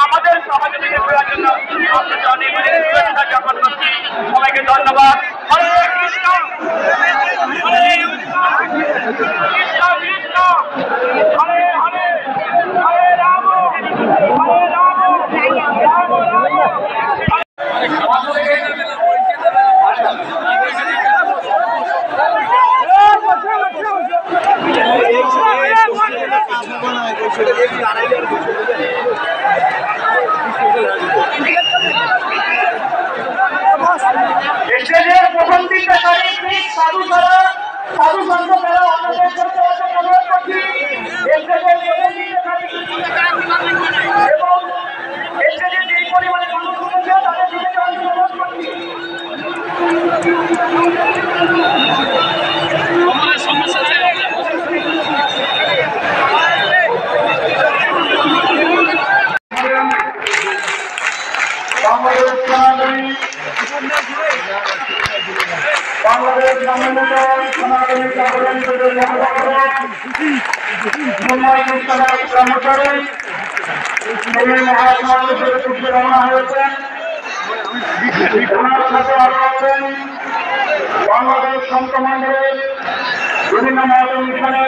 আমাদের সমাজে থেকে ফেরার জন্য আপনাকে অনেক অনেক শুভেচ্ছা জ্ঞাপন করছি। সবাইকে ধন্যবাদ। হরে কৃষ্ণ, হরে কৃষ্ণ, কৃষ্ণ কৃষ্ণ, হরে হরে, হরে রাম, হরে রাম, রাম রাম। স্টেজের প্রথম দিকে সাহিত্যিক সাধু ছাড়া সাধু সন্ত ছাড়া অন্যদের করতে অনুরোধ করছি। স্টেজের প্রথম দিকে এবং স্টেজে যে পরিমাণে মানুষ উঠেছে তাদের দিকে অনুরোধ করছি। বাংলাদেশ সমন্বিত সনাতনী জাগরণ জোটের মুম্বাই বিশ্বনাথ কর্মচারী তিনি মহাসমাবেশের উদ্যোগে রওনা হয়েছেন। ওনার সাথে আরো আছেন বাংলাদেশ সন্ত মন্ডলের বিভিন্ন মত অনুষ্ঠানের